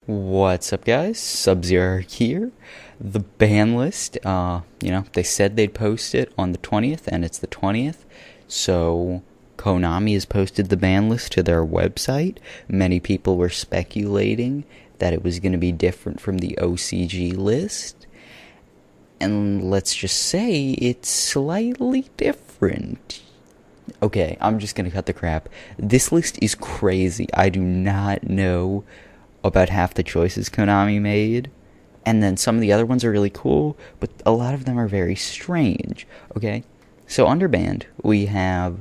What's up, guys? Sub-Zero here. The ban list, they said they'd post it on the 20th, and it's the 20th. So, Konami has posted the ban list to their website. Many people were speculating that it was going to be different from the OCG list. And let's just say it's slightly different. Okay, I'm just going to cut the crap. This list is crazy. I do not know about half the choices Konami made. And then some of the other ones are really cool, but a lot of them are very strange. Okay? So under banned, we have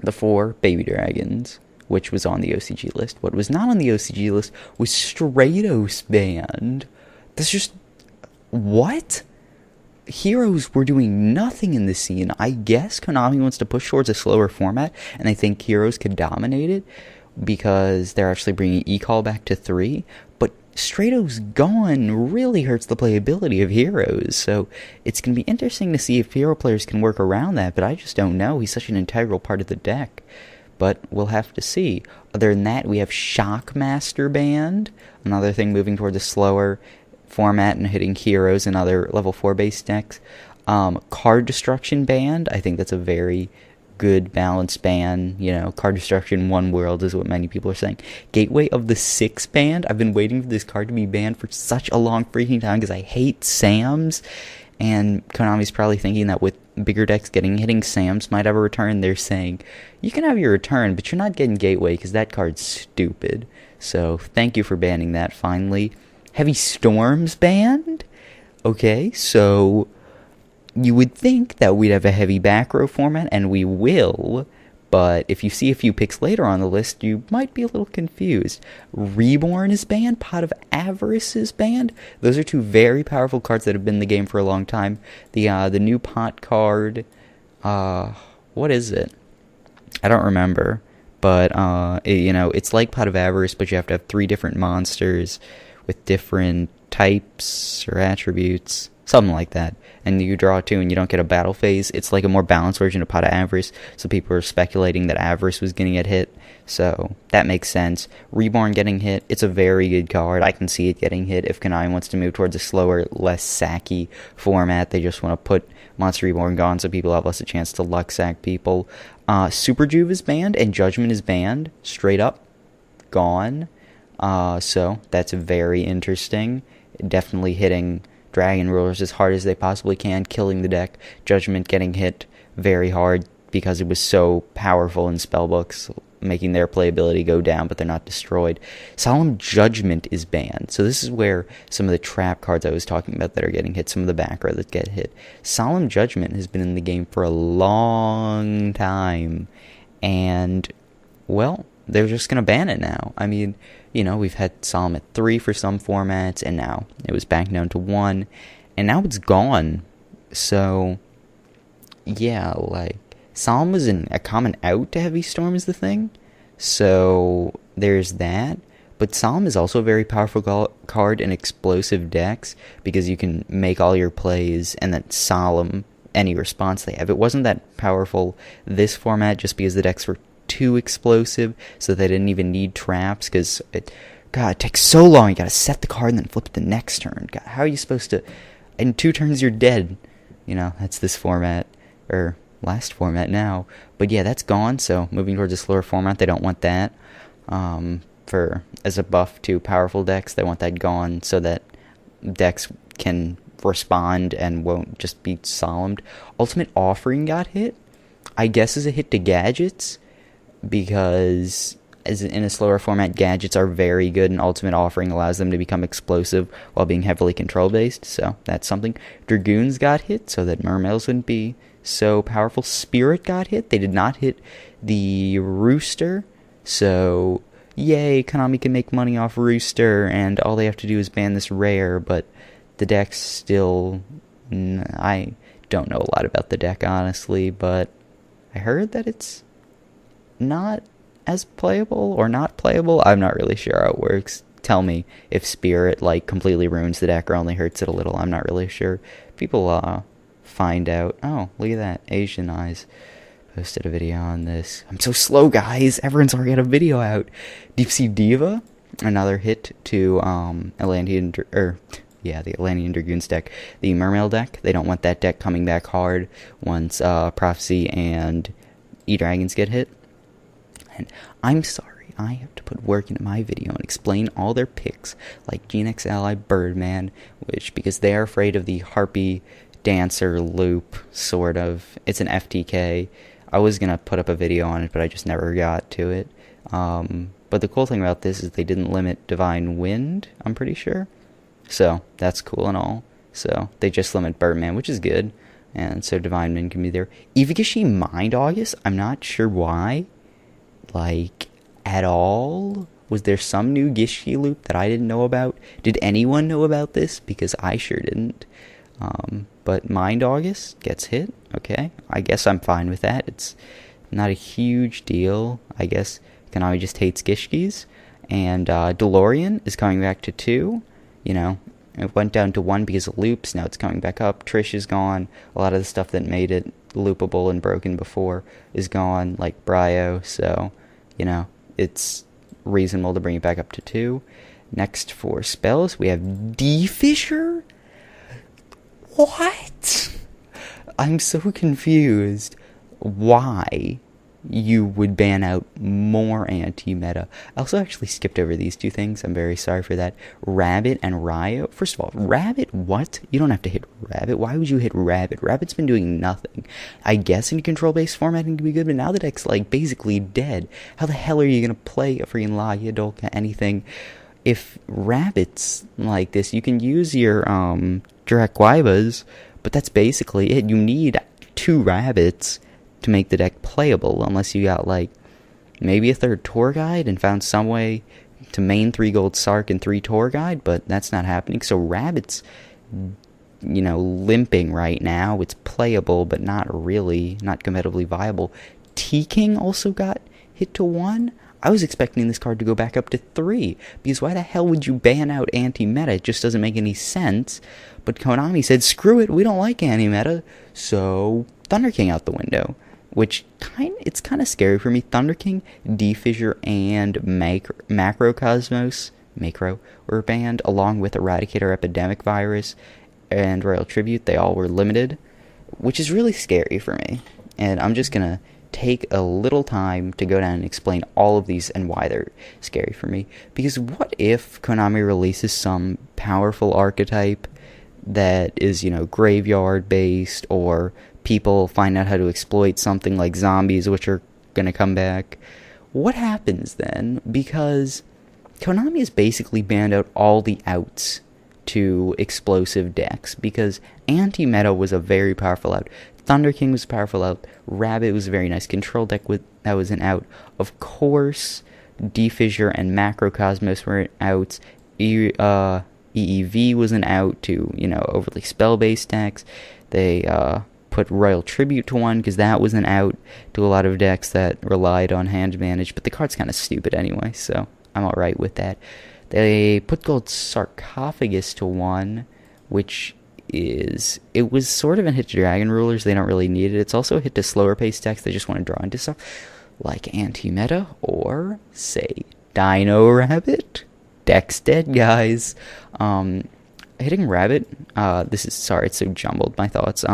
the 4 baby dragons, which was on the OCG list. What was not on the OCG list was Stratos banned. That's just... what? Heroes were doing nothing in this scene. I guess Konami wants to push towards a slower format, and I think Heroes could dominate it because they're actually bringing eCall back to 3. But Stratos gone really hurts the playability of Heroes, so it's going to be interesting to see if Hero players can work around that, but I just don't know. He's such an integral part of the deck. But we'll have to see. Other than that, we have Shockmaster banned, another thing moving towards a slower format and hitting Heroes and other level 4 base decks. Card Destruction banned. I think that's a very good balanced ban. Card Destruction One World is what many people are saying. Gateway of the Six banned. I've been waiting for this card to be banned for such a long freaking time because I hate Sams. And Konami's probably thinking that with bigger decks hitting Sams might have a return. They're saying, you can have your return, but you're not getting Gateway because that card's stupid. So thank you for banning that finally. Heavy Storms banned? Okay, so you would think that we'd have a heavy backrow format, and we will, but if you see a few picks later on the list, you might be a little confused. Reborn is banned, Pot of Avarice is banned. Those are 2 very powerful cards that have been in the game for a long time. The new pot card, what is it? I don't remember, but it's like Pot of Avarice, but you have to have 3 different monsters with different types or attributes, something like that. And you draw 2 and you don't get a battle phase. It's like a more balanced version of Pot of Avarice, so people are speculating that Avarice was going to get hit, so that makes sense. Reborn getting hit, it's a very good card. I can see it getting hit if Konami wants to move towards a slower, less sacky format. They just want to put Monster Reborn gone so people have less a chance to luck sack people. Super Juve is banned, and Judgment is banned, straight up gone. So that's very interesting. Definitely hitting Dragon Rulers as hard as they possibly can, killing the deck. Judgment getting hit very hard because it was so powerful in spellbooks, making their playability go down, but they're not destroyed. Solemn Judgment is banned. So this is where some of the trap cards I was talking about that are getting hit, some of the back row that get hit. Solemn Judgment has been in the game for a long time, and, well, they're just going to ban it now. I mean, we've had Solemn at 3 for some formats, and now it was back down to 1, and now it's gone. So, yeah, Solemn was a common out to Heavy Storm is the thing, so there's that. But Solemn is also a very powerful card in explosive decks, because you can make all your plays, and then Solemn, any response they have. It wasn't that powerful this format, just because the decks were too explosive, so they didn't even need traps, because it takes so long. You gotta set the card and then flip it the next turn. God, how are you supposed to... in 2 turns you're dead. That's this format, or last format now. But yeah, that's gone, so moving towards a slower format, they don't want that. As a buff to powerful decks, they want that gone, so that decks can respond and won't just be solemned. Ultimate Offering got hit, I guess as a hit to gadgets, because as in a slower format, gadgets are very good, and Ultimate Offering allows them to become explosive while being heavily control based, so that's something. Dragoons got hit, so that Mermails wouldn't be so powerful. Spirit got hit. They did not hit the Rooster, so yay, Konami can make money off Rooster, and all they have to do is ban this rare, but the deck's still... I don't know a lot about the deck, honestly, but I heard that it's not as playable or not playable. I'm not really sure how it works. Tell me if Spirit completely ruins the deck or only hurts it a little. I'm not really sure. People find out. Oh, look at that. Asian Eyes posted a video on this. I'm so slow, guys. Everyone's already got a video out. Deep Sea Diva another hit to the Atlantean Dragoons deck, the Mermail deck. They don't want that deck coming back hard once Prophecy and E-Dragons get hit. And I'm sorry, I have to put work into my video and explain all their picks, like GeneX Ally Birdman, because they are afraid of the Harpy Dancer loop, sort of. It's an FTK. I was going to put up a video on it, but I just never got to it. But the cool thing about this is they didn't limit Divine Wind, I'm pretty sure. So, that's cool and all. So, they just limit Birdman, which is good. And so Divine Wind can be there. Ivigashi Mind August, I'm not sure why. At all? Was there some new Gishi loop that I didn't know about? Did anyone know about this? Because I sure didn't. But Mind August gets hit. Okay, I guess I'm fine with that. It's not a huge deal. I guess Konami just hates Gishkis. And DeLorean is coming back to 2. It went down to 1 because of loops. Now it's coming back up. Trish is gone. A lot of the stuff that made it loopable and broken before is gone, like Bryo. So, it's reasonable to bring it back up to 2. Next for spells, we have D-Fissure? What? I'm so confused why you would ban out more anti-meta. I also actually skipped over these 2 things. I'm very sorry for that. Rabbit and Ryo. First of all, Rabbit, what? You don't have to hit Rabbit. Why would you hit Rabbit? Rabbit's been doing nothing. I guess in control-based formatting can be good, but now the deck's basically dead. How the hell are you going to play a freaking Lagia, Dolka, anything? If Rabbit's like this, you can use your Draquaibas, but that's basically it. You need 2 Rabbits to make the deck playable, unless you got maybe a 3rd tour guide and found some way to main 3 gold Sark and 3 tour guide, but that's not happening. So Rabbit's limping right now. It's playable, but not competitively viable. T-King also got hit to 1. I was expecting this card to go back up to 3, because why the hell would you ban out anti-meta? It just doesn't make any sense. But Konami said, screw it, we don't like anti-meta, so Thunder King out the window. Which it's kind of scary for me. Thunder King, D-Fissure, and Macro Cosmos were banned, along with Eradicator Epidemic Virus and Royal Tribute. They all were limited, which is really scary for me. And I'm just going to take a little time to go down and explain all of these and why they're scary for me. Because what if Konami releases some powerful archetype that is, graveyard based, or people find out how to exploit something like zombies, which are going to come back? What happens then? Because Konami has basically banned out all the outs to explosive decks, because anti-meta was a very powerful out. Thunder King was a powerful out. Rabbit was a very nice control deck that was an out. Of course, D-Fissure and Macrocosmos were outs. EEV was an out to, overly spell-based decks. They put Royal Tribute to 1 because that was an out to a lot of decks that relied on hand manage, but the card's kind of stupid anyway, so I'm alright with that. They put Gold Sarcophagus to 1, which it was sort of a hit to Dragon Rulers. They don't really need it. It's also a hit to slower paced decks that just want to draw into stuff like Anti-Meta or, say, Dino Rabbit. Deck's dead, guys. Hitting Rabbit, it's so jumbled, my thoughts,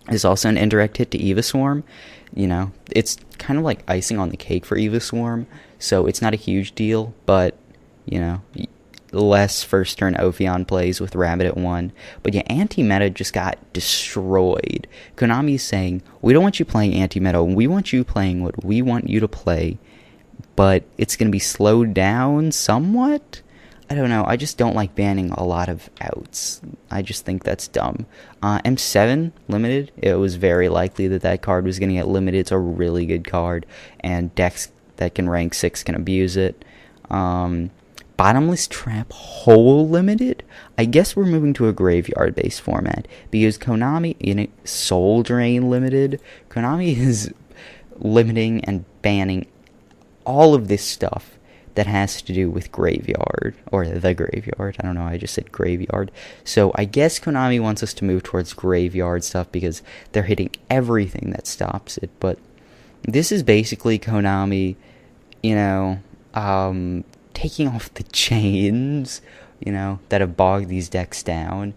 is also an indirect hit to Eva Swarm. It's kind of like icing on the cake for Eva Swarm, so it's not a huge deal, but, less first turn Ophion plays with Rabbit at 1. But yeah, anti-meta just got destroyed. Konami's saying, we don't want you playing anti-meta, we want you playing what we want you to play, but it's going to be slowed down somewhat? I don't know, I just don't like banning a lot of outs. I just think that's dumb. M7 limited, it was very likely that card was going to get limited. It's a really good card, and decks that can rank 6 can abuse it. Bottomless Trap Hole limited? I guess we're moving to a graveyard-based format, because Konami, Soul Drain limited, Konami is limiting and banning all of this stuff that has to do with graveyard, or the graveyard. I don't know, I just said graveyard. So I guess Konami wants us to move towards graveyard stuff, because they're hitting everything that stops it. But this is basically Konami, taking off the chains, that have bogged these decks down.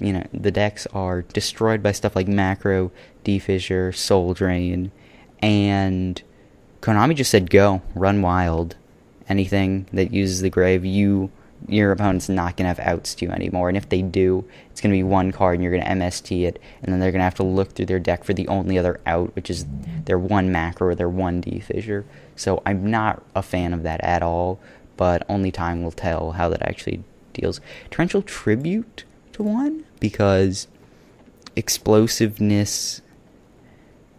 The decks are destroyed by stuff like Macro, Defissure, Soul Drain, and Konami just said go, run wild. Anything that uses the grave, your opponent's not going to have outs to you anymore, and if they do, it's going to be one card and you're going to MST it, and then they're going to have to look through their deck for the only other out, which is their one Macro or their one Defissure. So I'm not a fan of that at all, but only time will tell how that actually deals. Torrential Tribute to 1, because explosiveness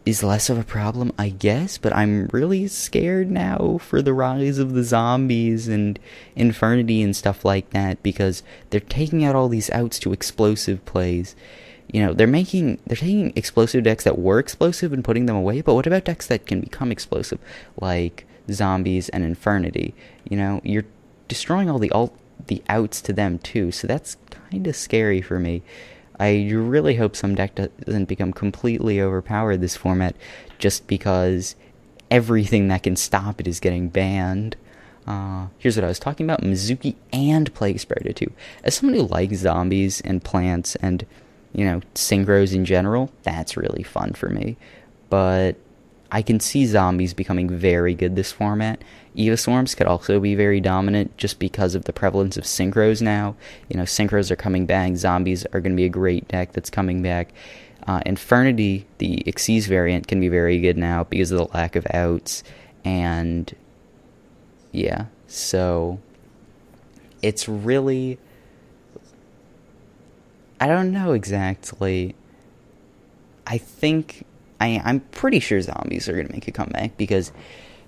is less of a problem, I guess, but I'm really scared now for the rise of the zombies and Infernity and stuff like that, because they're taking out all these outs to explosive plays. They're taking explosive decks that were explosive and putting them away, but what about decks that can become explosive, like zombies and Infernity? You're destroying all the outs to them too, so that's kind of scary for me. I really hope some deck doesn't become completely overpowered this format, just because everything that can stop it is getting banned. Here's what I was talking about: Mizuki and Plague Spreader too. As somebody who likes zombies and plants and synchros in general, that's really fun for me. But I can see zombies becoming very good this format. Eviswarms could also be very dominant just because of the prevalence of synchros now. Synchros are coming back. Zombies are going to be a great deck that's coming back. Infernity, the Xyz variant, can be very good now because of the lack of outs. And yeah, so it's really, I don't know exactly. I'm pretty sure zombies are going to make a comeback, because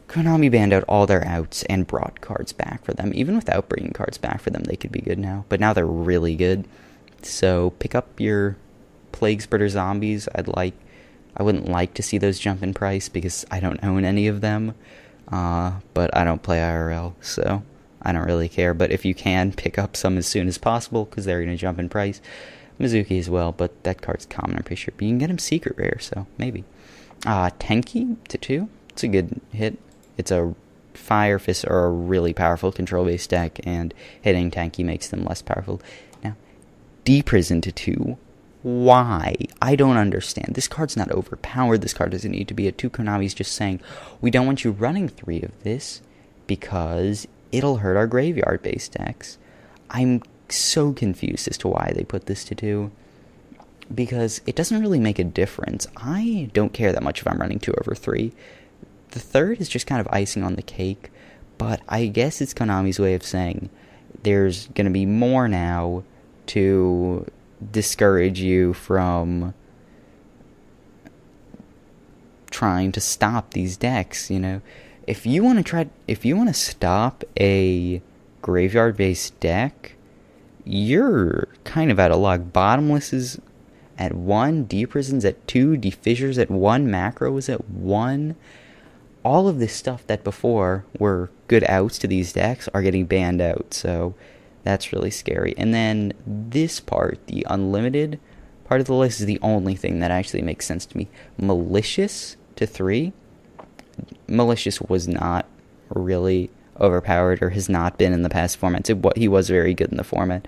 Konami banned out all their outs and brought cards back for them. Even without bringing cards back for them, they could be good now. But now they're really good. So pick up your Plague Spreader zombies. I wouldn't like to see those jump in price, because I don't own any of them. But I don't play IRL, so I don't really care. But if you can, pick up some as soon as possible, because they're going to jump in price. Mizuki as well, but that card's common, I'm pretty sure. But you can get him secret rare, so maybe. Tenki to 2. It's a good hit. It's a Fire Fist or a really powerful control-based deck, and hitting Tenki makes them less powerful. Now, D-Prison to 2. Why? I don't understand. This card's not overpowered. This card doesn't need to be a 2. Konami's just saying, we don't want you running 3 of this, because it'll hurt our graveyard-based decks. I'm so confused as to why they put this to 2, because it doesn't really make a difference. I don't care that much if I'm running 2 over 3. The third is just kind of icing on the cake, but I guess it's Konami's way of saying there's going to be more now to discourage you from trying to stop these decks. If you want to stop a graveyard-based deck, you're kind of out of luck. Bottomless is at 1, D-Prison's at 2, Defissures at 1, Macro is at 1. All of this stuff that before were good outs to these decks are getting banned out, so that's really scary. And then this part, the unlimited part of the list, is the only thing that actually makes sense to me. Malicious to 3. Malicious was not really overpowered, or has not been in the past formats. He was very good in the format,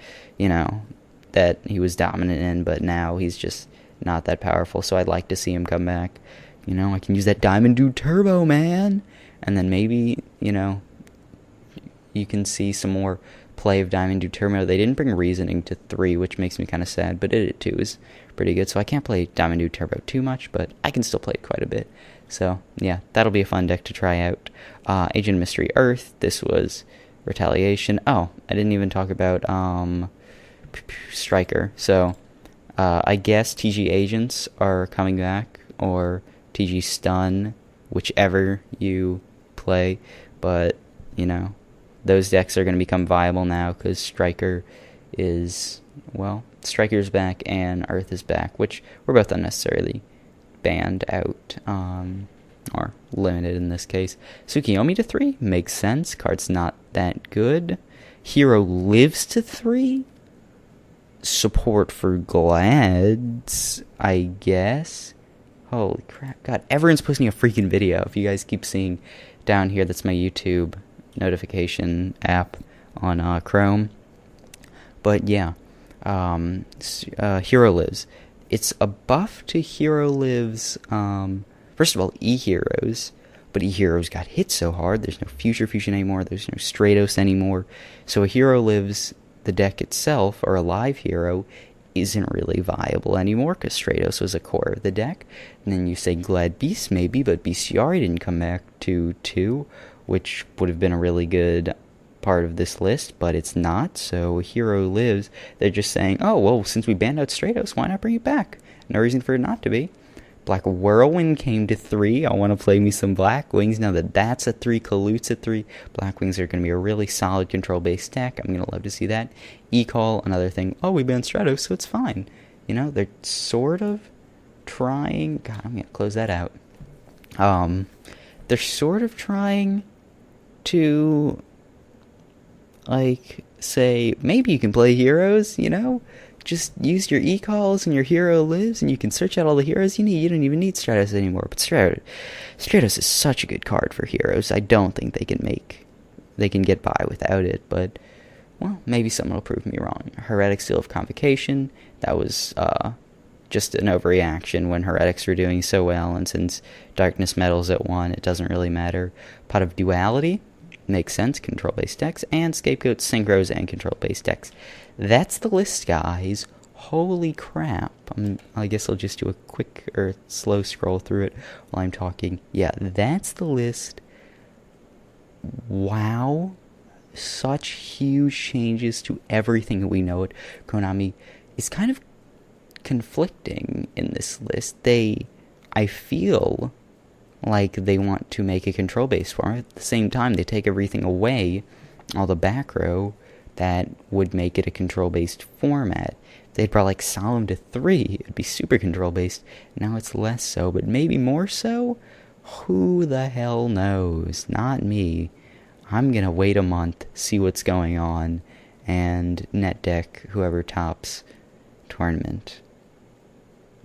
that he was dominant in, but now he's just not that powerful, so I'd like to see him come back. I can use that Diamond Dude Turbo, man, and then maybe, you can see some more play of Diamond Dude Turbo. They didn't bring Reasoning to 3, which makes me kind of sad, but it too is pretty good, so I can't play Diamond Dude Turbo too much, but I can still play it quite a bit. So, yeah, that'll be a fun deck to try out. Agent Mystery Earth, this was Retaliation. Oh, I didn't even talk about Striker. So, I guess TG Agents are coming back, or TG Stun, whichever you play. But, those decks are going to become viable now, because Striker's back and Earth is back, which were both unnecessarily banned out, or limited in this case. Tsukiyomi to 3 makes sense. Card's not that good. Hero Lives to 3. Support for Glads, I guess. Holy crap. God, everyone's posting a freaking video. If you guys keep seeing down here, that's my YouTube notification app on Chrome. But yeah, Hero Lives. It's a buff to Hero Lives. First of all, E-Heroes. But E-Heroes got hit so hard, there's no Future Fusion anymore, there's no Stratos anymore. So a Hero Lives, the deck itself, or a live hero, isn't really viable anymore, because Stratos was a core of the deck. And then you say Glad Beast maybe, but Bestiari didn't come back to 2, which would have been a really good part of this list, but it's not. So Hero Lives, they're just saying, oh, well, since we banned out Stratos, why not bring it back? No reason for it not to be. Black Whirlwind came to 3. I want to play me some Black Wings. Now that that's a 3, Kalut's a 3. Black Wings are going to be a really solid control-based deck. I'm going to love to see that. E-Call, another thing. Oh, we banned Stratos, so it's fine. You know, they're sort of trying... God, I'm going to close that out. They're sort of trying to, like, say, maybe you can play heroes, you know? Just use your E-Calls and your Hero Lives, and you can search out all the heroes you need. You don't even need Stratos anymore. But Stratos is such a good card for heroes. I don't think they can get by without it. But, well, maybe someone will prove me wrong. Heretic Seal of Convocation, that was just an overreaction when Heretics were doing so well. And since Darkness Metal's at 1, it doesn't really matter. Pot of Duality, makes sense, control-based decks, and Scapegoat, Synchros, and control-based decks. That's the list, guys. Holy crap. I guess I'll just do a quick or slow scroll through it while I'm talking. Yeah, that's the list. Wow. Such huge changes to everything we know it. Konami is kind of conflicting in this list. I feel like they want to make a control-based format. At the same time, they take everything away, all the back row, that would make it a control-based format. If they'd brought like Solemn to 3, it'd be super control-based. Now it's less so, but maybe more so? Who the hell knows? Not me. I'm gonna wait a month, see what's going on, and net deck whoever tops tournament.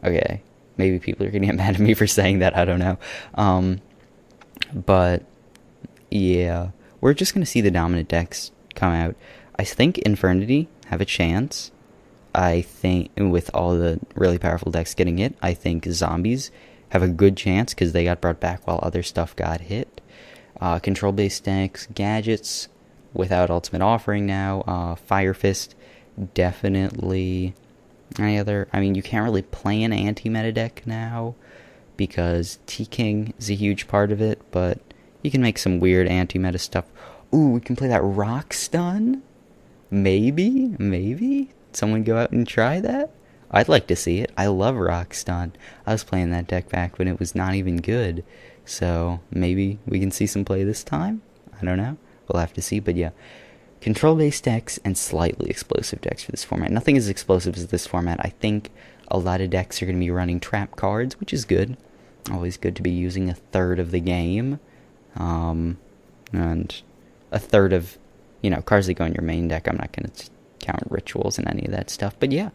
Okay, maybe people are gonna get mad at me for saying that, I don't know. But, yeah, we're just gonna see the dominant decks come out. I think Infernity have a chance. I think, with all the really powerful decks getting hit, I think Zombies have a good chance because they got brought back while other stuff got hit. Control-based decks, Gadgets, without Ultimate Offering now. Fire Fist, definitely. Any other? I mean, you can't really play an anti-meta deck now because T-King is a huge part of it, but you can make some weird anti-meta stuff. Ooh, we can play that Rock Stun? Maybe? Someone go out and try that? I'd like to see it. I love Rock Stun. I was playing that deck back when it was not even good. So, maybe we can see some play this time? I don't know. We'll have to see, but yeah. Control-based decks and slightly explosive decks for this format. Nothing as explosive as this format. I think a lot of decks are going to be running trap cards, which is good. Always good to be using a third of the game. And a third of, cards that go in your main deck. I'm not going to count rituals and any of that stuff. But yeah,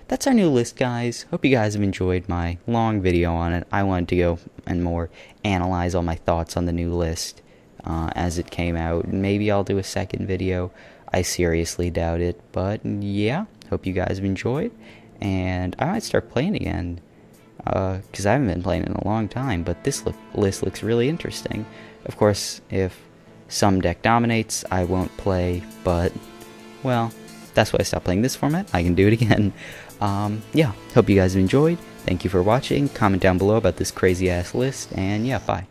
that's our new list, guys. Hope you guys have enjoyed my long video on it. I wanted to go and more analyze all my thoughts on the new list as it came out. Maybe I'll do a second video. I seriously doubt it. But yeah, hope you guys have enjoyed. And I might start playing again. Because I haven't been playing in a long time. But this list looks really interesting. Of course, if some deck dominates, I won't play, but, well, that's why I stopped playing this format. I can do it again. Yeah, hope you guys have enjoyed. Thank you for watching. Comment down below about this crazy-ass list, and yeah, bye.